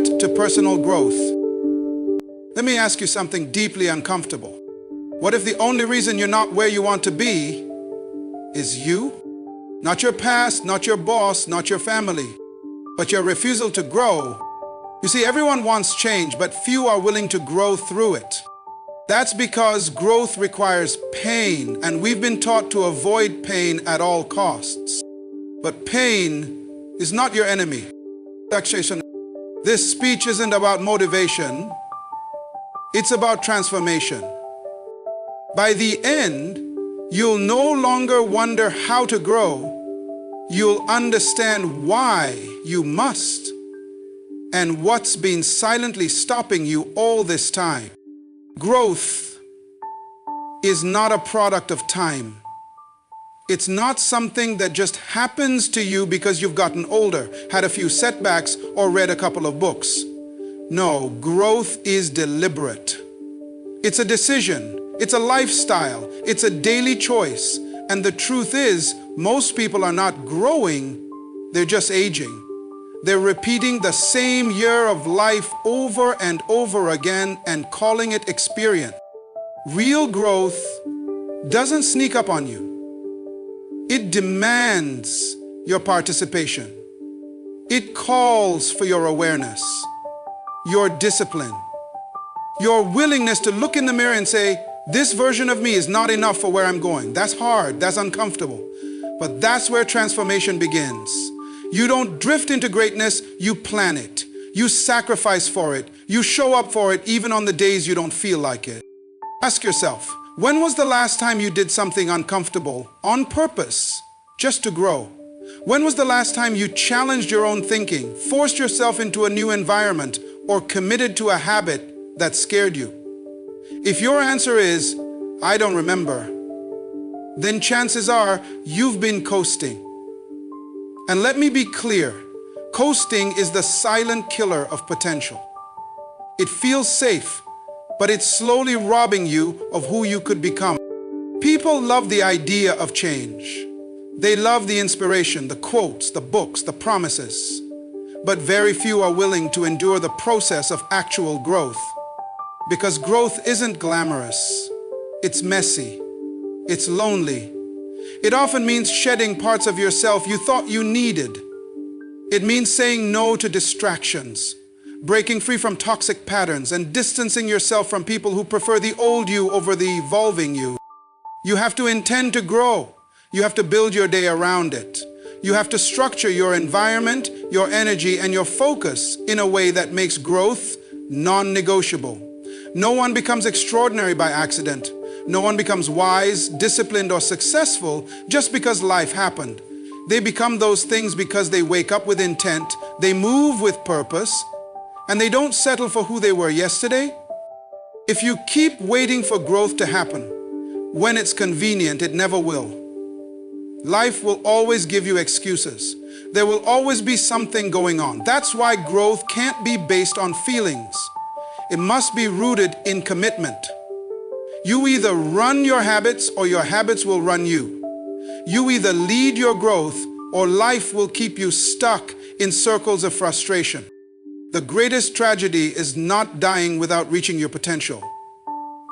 secret to personal growth. Let me ask you something deeply uncomfortable. What if the only reason you're not where you want to be is you? Not your past, not your boss, not your family, but your refusal to grow. You see, everyone wants change, but few are willing to grow through it. That's because growth requires pain, and we've been taught to avoid pain at all costs. But pain is not your enemy. This speech isn't about motivation, it's about transformation. By the end, you'll no longer wonder how to grow. You'll understand why you must and what's been silently stopping you all this time. Growth is not a product of time. It's not something that just happens to you because you've gotten older, had a few setbacks, or read a couple of books. No, growth is deliberate. It's a decision. It's a lifestyle. It's a daily choice. And the truth is, most people are not growing, they're just aging. They're repeating the same year of life over and over again and calling it experience. Real growth doesn't sneak up on you. It demands your participation. It calls for your awareness, your discipline, your willingness to look in the mirror and say, this version of me is not enough for where I'm going. That's hard, that's uncomfortable. But that's where transformation begins. You don't drift into greatness, you plan it. You sacrifice for it. You show up for it even on the days you don't feel like it. Ask yourself, when was the last time you did something uncomfortable on purpose just to grow? When was the last time you challenged your own thinking, forced yourself into a new environment, or committed to a habit that scared you? If your answer is, I don't remember, then chances are you've been coasting. And let me be clear, coasting is the silent killer of potential. It feels safe, but it's slowly robbing you of who you could become. People love the idea of change. They love the inspiration, the quotes, the books, the promises. But very few are willing to endure the process of actual growth. Because growth isn't glamorous. It's messy. It's lonely. It often means shedding parts of yourself you thought you needed. It means saying no to distractions, breaking free from toxic patterns, and distancing yourself from people who prefer the old you over the evolving you. You have to intend to grow. You have to build your day around it. You have to structure your environment, your energy, and your focus in a way that makes growth non-negotiable. No one becomes extraordinary by accident. No one becomes wise, disciplined, or successful just because life happened. They become those things because they wake up with intent, they move with purpose, and they don't settle for who they were yesterday. If you keep waiting for growth to happen, when it's convenient, it never will. Life will always give you excuses. There will always be something going on. That's why growth can't be based on feelings. It must be rooted in commitment. You either run your habits or your habits will run you. You either lead your growth or life will keep you stuck in circles of frustration. The greatest tragedy is not dying without reaching your potential.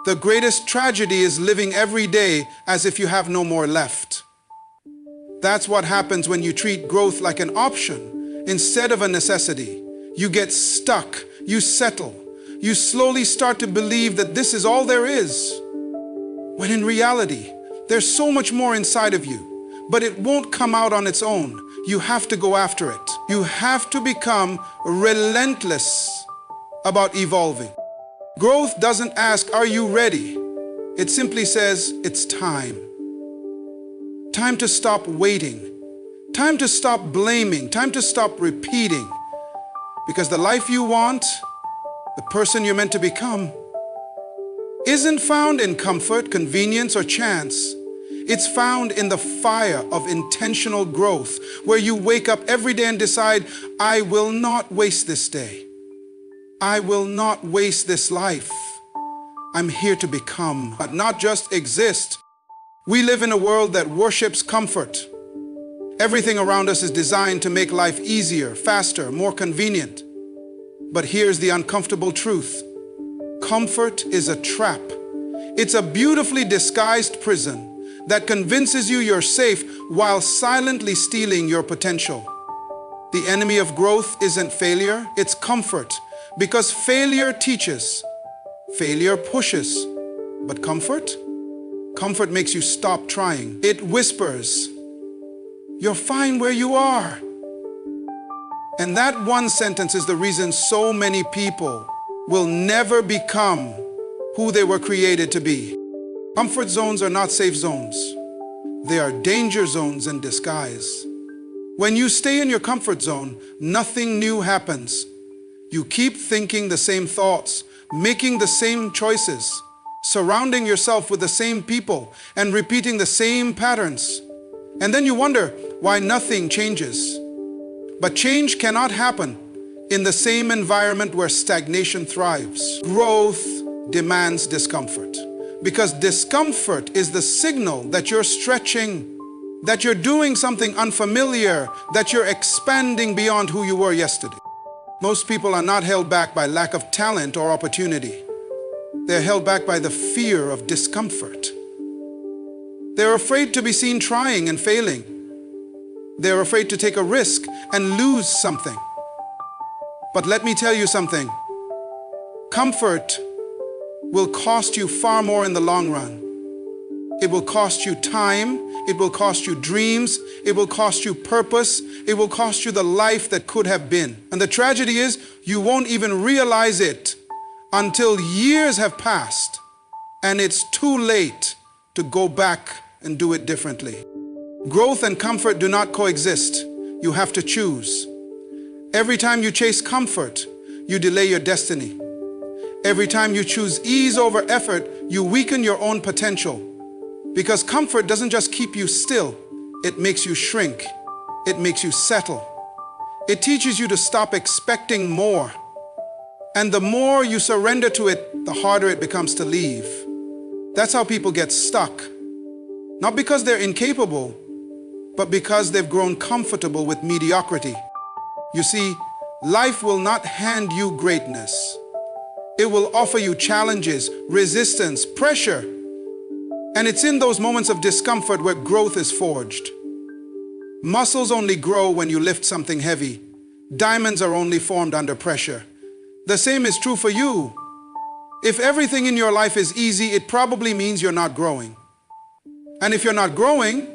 The greatest tragedy is living every day as if you have no more left. That's what happens when you treat growth like an option instead of a necessity. You get stuck, you settle. You slowly start to believe that this is all there is, when in reality, there's so much more inside of you, but it won't come out on its own. You have to go after it. You have to become relentless about evolving. Growth doesn't ask, are you ready? It simply says, it's time. Time to stop waiting. Time to stop blaming. Time to stop repeating. Because the life you want, the person you're meant to become, isn't found in comfort, convenience, or chance. It's found in the fire of intentional growth, where you wake up every day and decide, I will not waste this day. I will not waste this life. I'm here to become, but not just exist. We live in a world that worships comfort. Everything around us is designed to make life easier, faster, more convenient. But here's the uncomfortable truth. Comfort is a trap. It's a beautifully disguised prison that convinces you you're safe while silently stealing your potential. The enemy of growth isn't failure, it's comfort. Because failure teaches, failure pushes. But comfort? Comfort makes you stop trying. It whispers, "You're fine where you are." And that one sentence is the reason so many people will never become who they were created to be. Comfort zones are not safe zones. They are danger zones in disguise. When you stay in your comfort zone, nothing new happens. You keep thinking the same thoughts, making the same choices, surrounding yourself with the same people, and repeating the same patterns. And then you wonder why nothing changes. But change cannot happen in the same environment where stagnation thrives. Growth demands discomfort, because discomfort is the signal that you're stretching, that you're doing something unfamiliar, that you're expanding beyond who you were yesterday. Most people are not held back by lack of talent or opportunity. They're held back by the fear of discomfort. They're afraid to be seen trying and failing. They're afraid to take a risk and lose something. But let me tell you something. Comfort will cost you far more in the long run. It will cost you time. It will cost you dreams. It will cost you purpose. It will cost you the life that could have been. And the tragedy is, you won't even realize it until years have passed and it's too late to go back and do it differently. Growth and comfort do not coexist. You have to choose. Every time you chase comfort, you delay your destiny. Every time you choose ease over effort, you weaken your own potential. Because comfort doesn't just keep you still, it makes you shrink. It makes you settle. It teaches you to stop expecting more. And the more you surrender to it, the harder it becomes to leave. That's how people get stuck. Not because they're incapable, but because they've grown comfortable with mediocrity. You see, life will not hand you greatness. It will offer you challenges, resistance, pressure. And it's in those moments of discomfort where growth is forged. Muscles only grow when you lift something heavy. Diamonds are only formed under pressure. The same is true for you. If everything in your life is easy, it probably means you're not growing. And if you're not growing,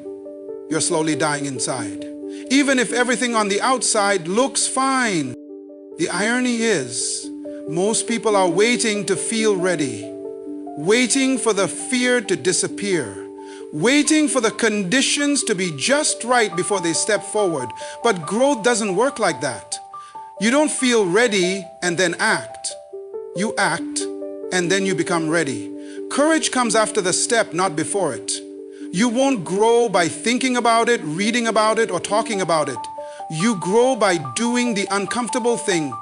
you're slowly dying inside. Even if everything on the outside looks fine. The irony is, most people are waiting to feel ready, waiting for the fear to disappear, waiting for the conditions to be just right before they step forward. But growth doesn't work like that. You don't feel ready and then act. You act and then you become ready. Courage comes after the step, not before it. You won't grow by thinking about it, reading about it, or talking about it. You grow by doing the uncomfortable thing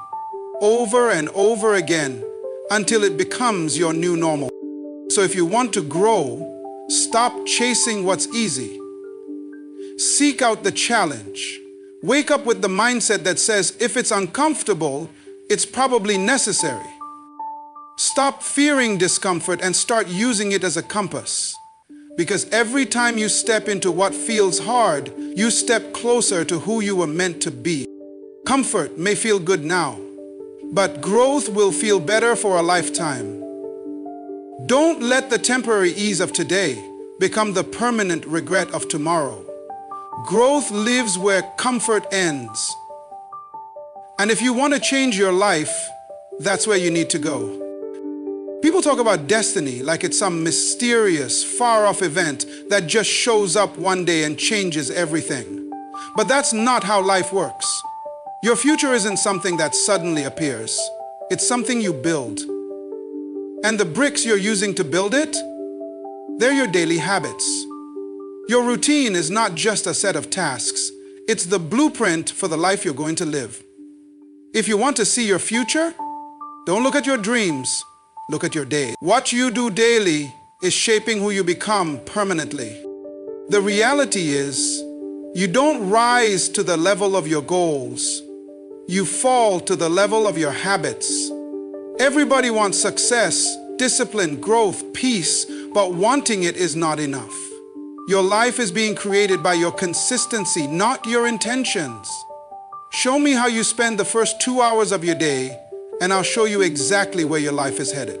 over and over again until it becomes your new normal. So if you want to grow, stop chasing what's easy. Seek out the challenge. Wake up with the mindset that says, if it's uncomfortable, it's probably necessary. Stop fearing discomfort and start using it as a compass. Because every time you step into what feels hard, you step closer to who you were meant to be. Comfort may feel good now, but growth will feel better for a lifetime. Don't let the temporary ease of today become the permanent regret of tomorrow. Growth lives where comfort ends. And if you want to change your life, that's where you need to go. People talk about destiny like it's some mysterious, far-off event that just shows up one day and changes everything. But that's not how life works. Your future isn't something that suddenly appears. It's something you build. And the bricks you're using to build it, they're your daily habits. Your routine is not just a set of tasks. It's the blueprint for the life you're going to live. If you want to see your future, don't look at your dreams. Look at your day. What you do daily is shaping who you become permanently. The reality is, you don't rise to the level of your goals. you fall to the level of your habits. Everybody wants success, discipline, growth, peace, but wanting it is not enough. Your life is being created by your consistency, not your intentions. Show me how you spend the first 2 hours of your day, and I'll show you exactly where your life is headed.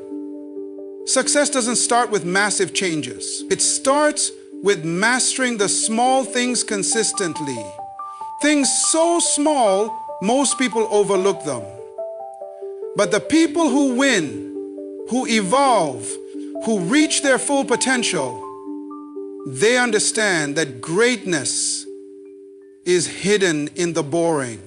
Success doesn't start with massive changes. It starts with mastering the small things consistently. Things so small, most people overlook them. But the people who win, who evolve, who reach their full potential, they understand that greatness is hidden in the boring.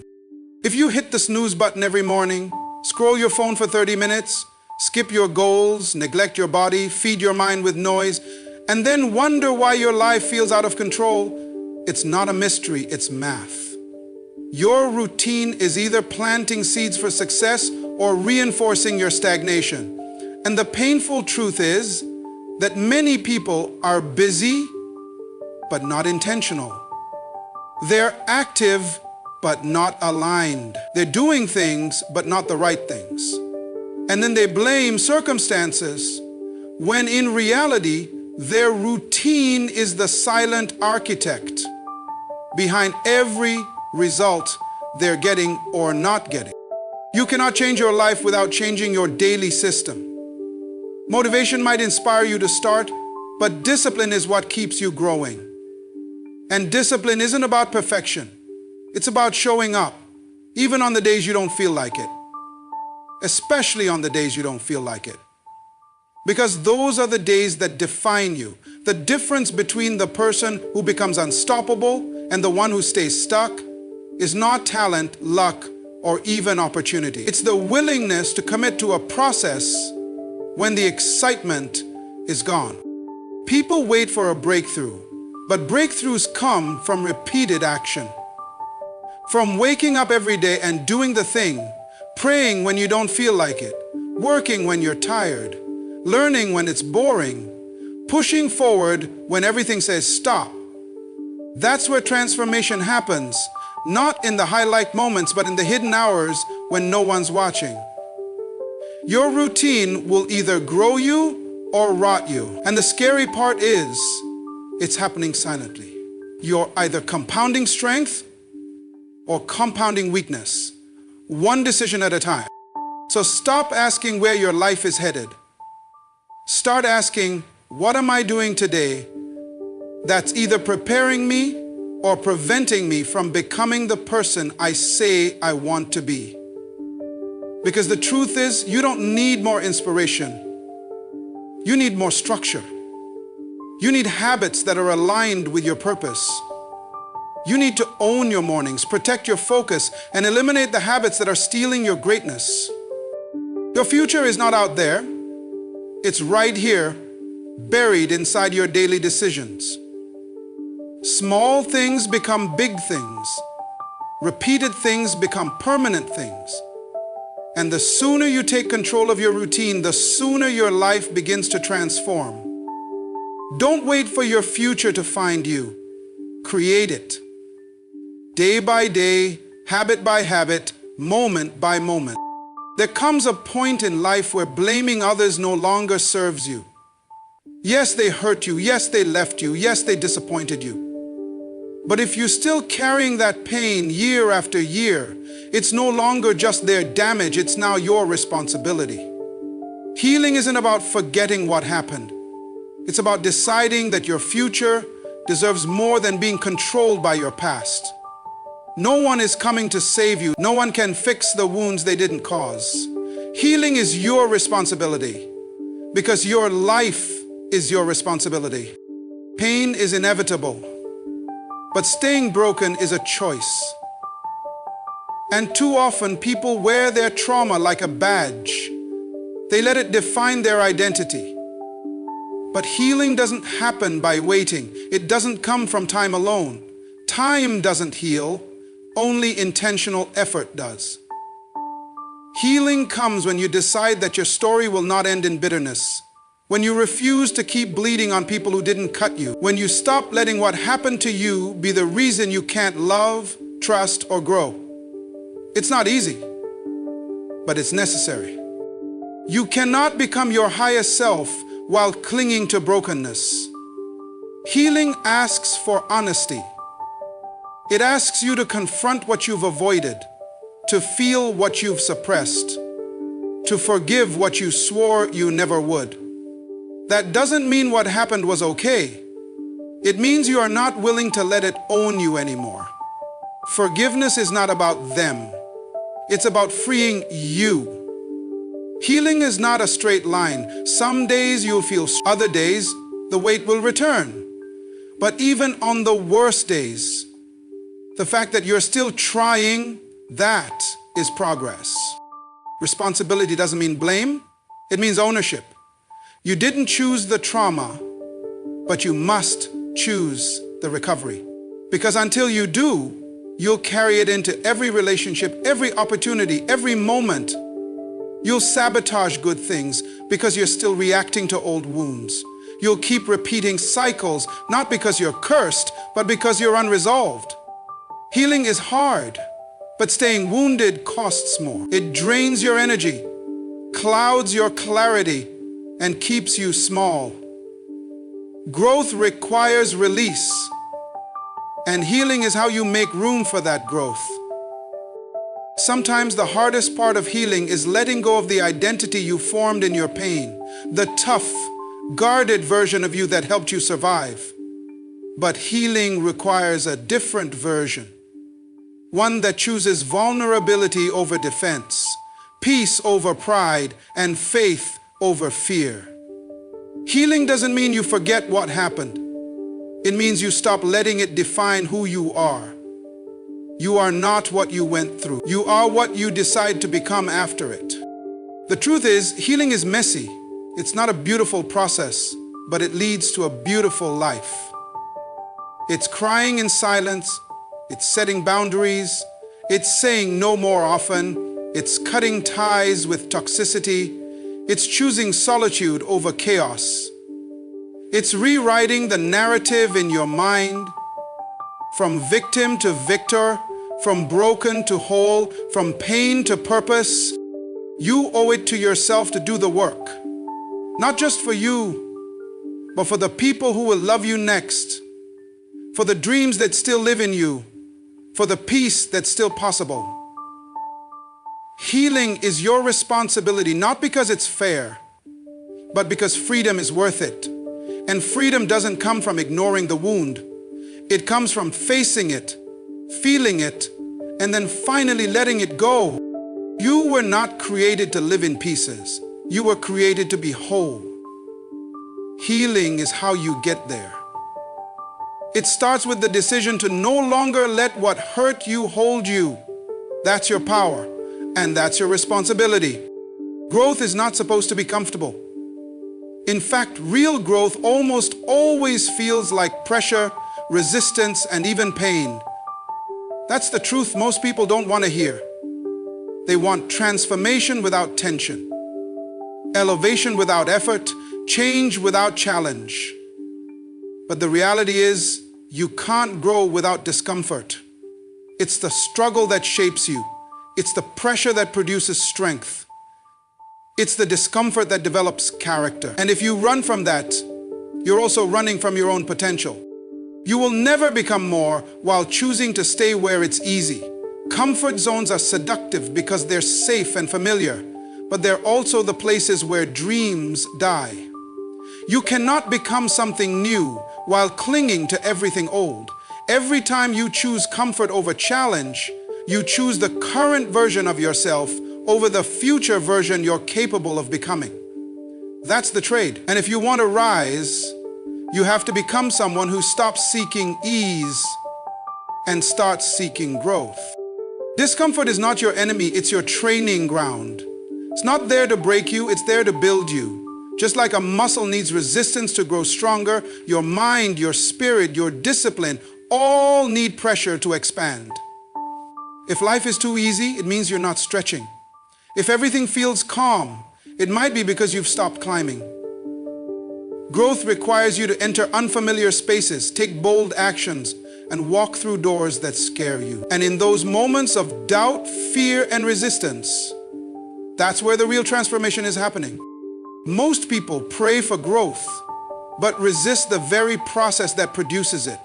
If you hit the snooze button every morning, scroll your phone for 30 minutes, skip your goals, neglect your body, feed your mind with noise, and then wonder why your life feels out of control, it's not a mystery, it's math. Your routine is either planting seeds for success or reinforcing your stagnation. And the painful truth is that many people are busy, but not intentional. They're active, but not aligned. They're doing things, but not the right things. And then they blame circumstances, when in reality, their routine is the silent architect behind every result they're getting or not getting. You cannot change your life without changing your daily system. Motivation might inspire you to start, but discipline is what keeps you growing. And discipline isn't about perfection. It's about showing up, even on the days you don't feel like it. Especially on the days you don't feel like it. Because those are the days that define you. The difference between the person who becomes unstoppable and the one who stays stuck is not talent, luck, or even opportunity. It's the willingness to commit to a process when the excitement is gone. People wait for a breakthrough, but breakthroughs come from repeated action. From waking up every day and doing the thing, praying when you don't feel like it, working when you're tired, learning when it's boring, pushing forward when everything says stop. That's where transformation happens, not in the highlight moments, but in the hidden hours when no one's watching. Your routine will either grow you or rot you. And the scary part is, it's happening silently. You're either compounding strength or compounding weakness, one decision at a time. So stop asking where your life is headed. Start asking, what am I doing today that's either preparing me or preventing me from becoming the person I say I want to be? Because the truth is, you don't need more inspiration. You need more structure. You need habits that are aligned with your purpose. You need to own your mornings, protect your focus, and eliminate the habits that are stealing your greatness. Your future is not out there. It's right here, buried inside your daily decisions. Small things become big things. Repeated things become permanent things. And the sooner you take control of your routine, the sooner your life begins to transform. Don't wait for your future to find you. Create it. Day by day, habit by habit, moment by moment. There comes a point in life where blaming others no longer serves you. Yes, they hurt you. Yes, they left you. Yes, they disappointed you. But if you're still carrying that pain year after year, it's no longer just their damage, it's now your responsibility. Healing isn't about forgetting what happened. It's about deciding that your future deserves more than being controlled by your past. No one is coming to save you. No one can fix the wounds they didn't cause. Healing is your responsibility because your life is your responsibility. Pain is inevitable, but staying broken is a choice. And too often people wear their trauma like a badge. They let it define their identity. But healing doesn't happen by waiting. It doesn't come from time alone. Time doesn't heal. Only intentional effort does. Healing comes when you decide that your story will not end in bitterness. When you refuse to keep bleeding on people who didn't cut you. When you stop letting what happened to you be the reason you can't love, trust, or grow. It's not easy, but it's necessary. You cannot become your highest self while clinging to brokenness. Healing asks for honesty. It asks you to confront what you've avoided, to feel what you've suppressed, to forgive what you swore you never would. That doesn't mean what happened was okay. It means you are not willing to let it own you anymore. Forgiveness is not about them. It's about freeing you. Healing is not a straight line. Some days you'll feel, other days the weight will return. But even on the worst days, the fact that you're still trying, that is progress. Responsibility doesn't mean blame, it means ownership. You didn't choose the trauma, but you must choose the recovery. Because until you do, you'll carry it into every relationship, every opportunity, every moment. You'll sabotage good things because you're still reacting to old wounds. You'll keep repeating cycles, not because you're cursed, but because you're unresolved. Healing is hard, but staying wounded costs more. It drains your energy, clouds your clarity, and keeps you small. Growth requires release, and healing is how you make room for that growth. Sometimes the hardest part of healing is letting go of the identity you formed in your pain, the tough, guarded version of you that helped you survive. But healing requires a different version, one that chooses vulnerability over defense, peace over pride, and faith over fear. Healing doesn't mean you forget what happened. It means you stop letting it define who you are. You are not what you went through. You are what you decide to become after it. The truth is, healing is messy. It's not a beautiful process, but it leads to a beautiful life. It's crying in silence. It's setting boundaries. It's saying no more often. It's cutting ties with toxicity. It's choosing solitude over chaos. It's rewriting the narrative in your mind, from victim to victor, from broken to whole, from pain to purpose. You owe it to yourself to do the work, not just for you, but for the people who will love you next, for the dreams that still live in you, for the peace that's still possible. Healing is your responsibility, not because it's fair, but because freedom is worth it. And freedom doesn't come from ignoring the wound. It comes from facing it, feeling it, and then finally letting it go. You were not created to live in pieces. You were created to be whole. Healing is how you get there. It starts with the decision to no longer let what hurt you hold you. That's your power, and that's your responsibility. Growth is not supposed to be comfortable. In fact, real growth almost always feels like pressure, resistance, and even pain. That's the truth most people don't want to hear. They want transformation without tension, elevation without effort, change without challenge. But the reality is, you can't grow without discomfort. It's the struggle that shapes you. It's the pressure that produces strength. It's the discomfort that develops character. And if you run from that, you're also running from your own potential. You will never become more while choosing to stay where it's easy. Comfort zones are seductive because they're safe and familiar, but they're also the places where dreams die. You cannot become something new while clinging to everything old. Every time you choose comfort over challenge, you choose the current version of yourself over the future version you're capable of becoming. That's the trade. And if you want to rise, you have to become someone who stops seeking ease and starts seeking growth. Discomfort is not your enemy, it's your training ground. It's not there to break you, it's there to build you. Just like a muscle needs resistance to grow stronger, your mind, your spirit, your discipline all need pressure to expand. If life is too easy, it means you're not stretching. If everything feels calm, it might be because you've stopped climbing. Growth requires you to enter unfamiliar spaces, take bold actions, and walk through doors that scare you. And in those moments of doubt, fear, and resistance, that's where the real transformation is happening. Most people pray for growth, but resist the very process that produces it.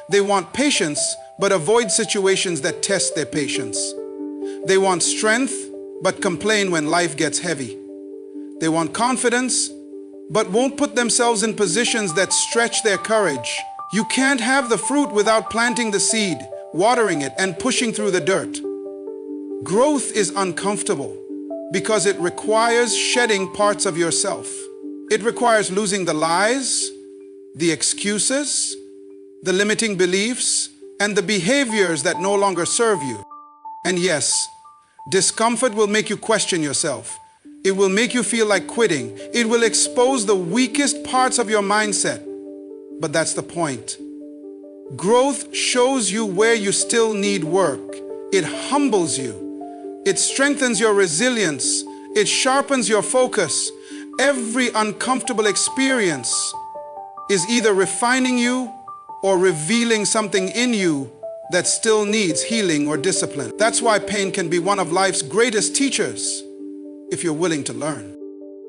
They want patience, but avoid situations that test their patience. They want strength, but complain when life gets heavy. They want confidence, but won't put themselves in positions that stretch their courage. You can't have the fruit without planting the seed, watering it, and pushing through the dirt. Growth is uncomfortable because it requires shedding parts of yourself. It requires losing the lies, the excuses, the limiting beliefs, and the behaviors that no longer serve you. And yes, discomfort will make you question yourself. It will make you feel like quitting. It will expose the weakest parts of your mindset. But that's the point. Growth shows you where you still need work. It humbles you. It strengthens your resilience. It sharpens your focus. Every uncomfortable experience is either refining you or revealing something in you that still needs healing or discipline. That's why pain can be one of life's greatest teachers, if you're willing to learn.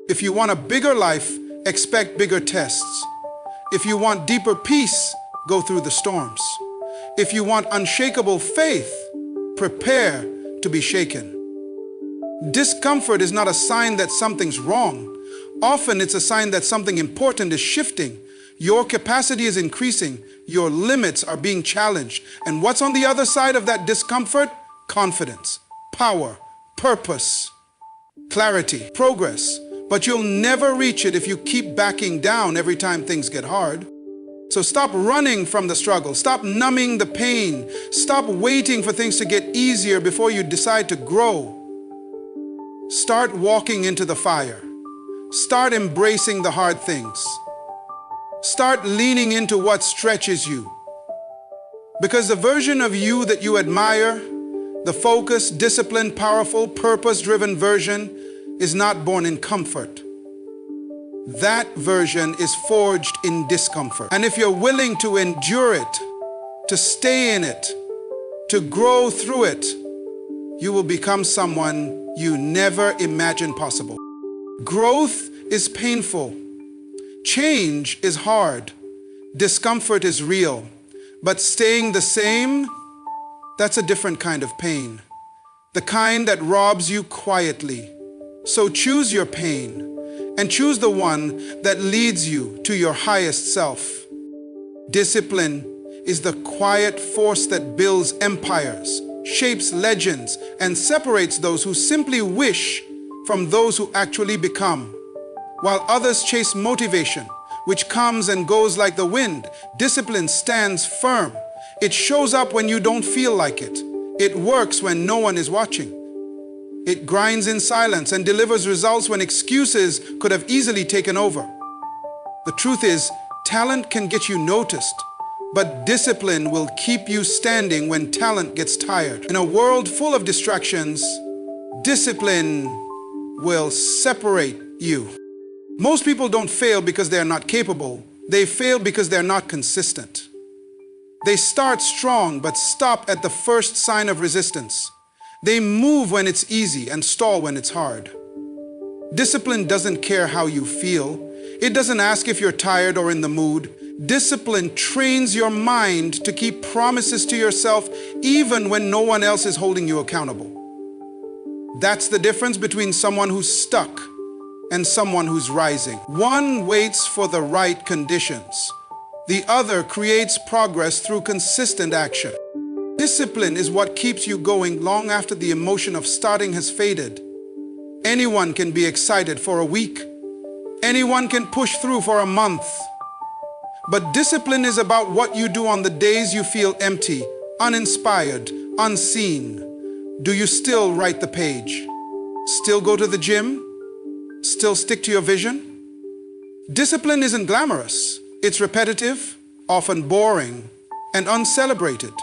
If you want a bigger life, expect bigger tests. If you want deeper peace, go through the storms. If you want unshakable faith, prepare to be shaken. Discomfort is not a sign that something's wrong. Often it's a sign that something important is shifting. Your capacity is increasing. Your limits are being challenged. And what's on the other side of that discomfort? Confidence, power, purpose, clarity, progress. But you'll never reach it if you keep backing down every time things get hard. So stop running from the struggle. Stop numbing the pain. Stop waiting for things to get easier before you decide to grow. Start walking into the fire. Start embracing the hard things. Start leaning into what stretches you. Because the version of you that you admire, the focused, disciplined, powerful, purpose-driven version, is not born in comfort. That version is forged in discomfort. And if you're willing to endure it, to stay in it, to grow through it, you will become someone you never imagined possible. Growth is painful. Change is hard. Discomfort is real. But staying the same, that's a different kind of pain. The kind that robs you quietly. So choose your pain and choose the one that leads you to your highest self. Discipline is the quiet force that builds empires, shapes legends, and separates those who simply wish from those who actually become. While others chase motivation, which comes and goes like the wind, discipline stands firm. It shows up when you don't feel like it. It works when no one is watching. It grinds in silence and delivers results when excuses could have easily taken over. The truth is, talent can get you noticed, but discipline will keep you standing when talent gets tired. In a world full of distractions, discipline will separate you. Most people don't fail because they're not capable. They fail because they're not consistent. They start strong but stop at the first sign of resistance. They move when it's easy and stall when it's hard. Discipline doesn't care how you feel. It doesn't ask if you're tired or in the mood. Discipline trains your mind to keep promises to yourself even when no one else is holding you accountable. That's the difference between someone who's stuck and someone who's rising. One waits for the right conditions. The other creates progress through consistent action. Discipline is what keeps you going long after the emotion of starting has faded. Anyone can be excited for a week. Anyone can push through for a month. But discipline is about what you do on the days you feel empty, uninspired, unseen. Do you still write the page? Still go to the gym? Still stick to your vision? Discipline isn't glamorous. It's repetitive, often boring, and uncelebrated.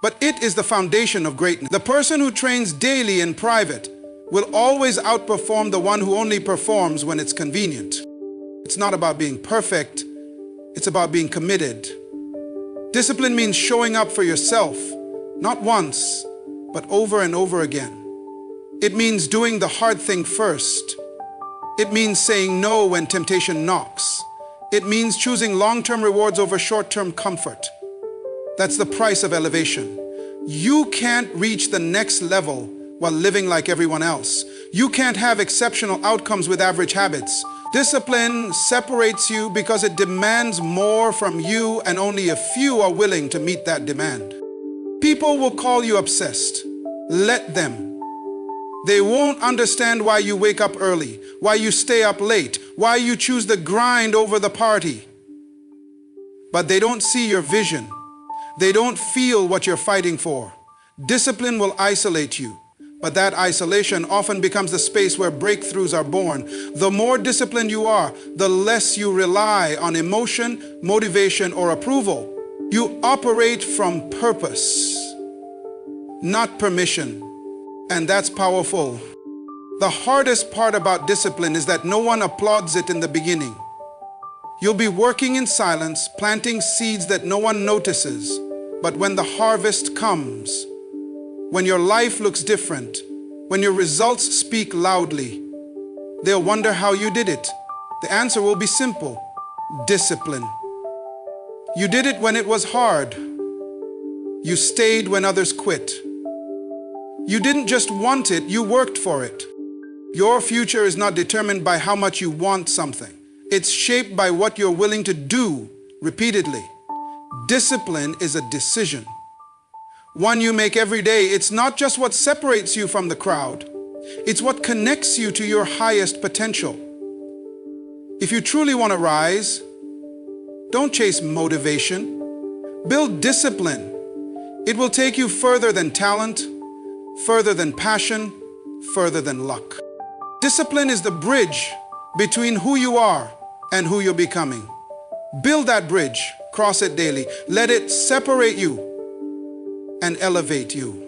But it is the foundation of greatness. The person who trains daily in private will always outperform the one who only performs when it's convenient. It's not about being perfect, it's about being committed. Discipline means showing up for yourself, not once, but over and over again. It means doing the hard thing first. It means saying no when temptation knocks. It means choosing long-term rewards over short-term comfort. That's the price of elevation. You can't reach the next level while living like everyone else. You can't have exceptional outcomes with average habits. Discipline separates you because it demands more from you, and only a few are willing to meet that demand. People will call you obsessed. Let them. They won't understand why you wake up early, why you stay up late, why you choose the grind over the party. But they don't see your vision. They don't feel what you're fighting for. Discipline will isolate you, but that isolation often becomes the space where breakthroughs are born. The more disciplined you are, the less you rely on emotion, motivation, or approval. You operate from purpose, not permission. And that's powerful. The hardest part about discipline is that no one applauds it in the beginning. You'll be working in silence, planting seeds that no one notices. But when the harvest comes, when your life looks different, when your results speak loudly, they'll wonder how you did it. The answer will be simple: discipline. You did it when it was hard. You stayed when others quit. You didn't just want it, you worked for it. Your future is not determined by how much you want something. It's shaped by what you're willing to do repeatedly. Discipline is a decision, one you make every day. It's not just what separates you from the crowd. It's what connects you to your highest potential. If you truly want to rise, don't chase motivation. Build discipline. It will take you further than talent, further than passion, further than luck. Discipline is the bridge between who you are and who you're becoming. Build that bridge, cross it daily. Let it separate you and elevate you.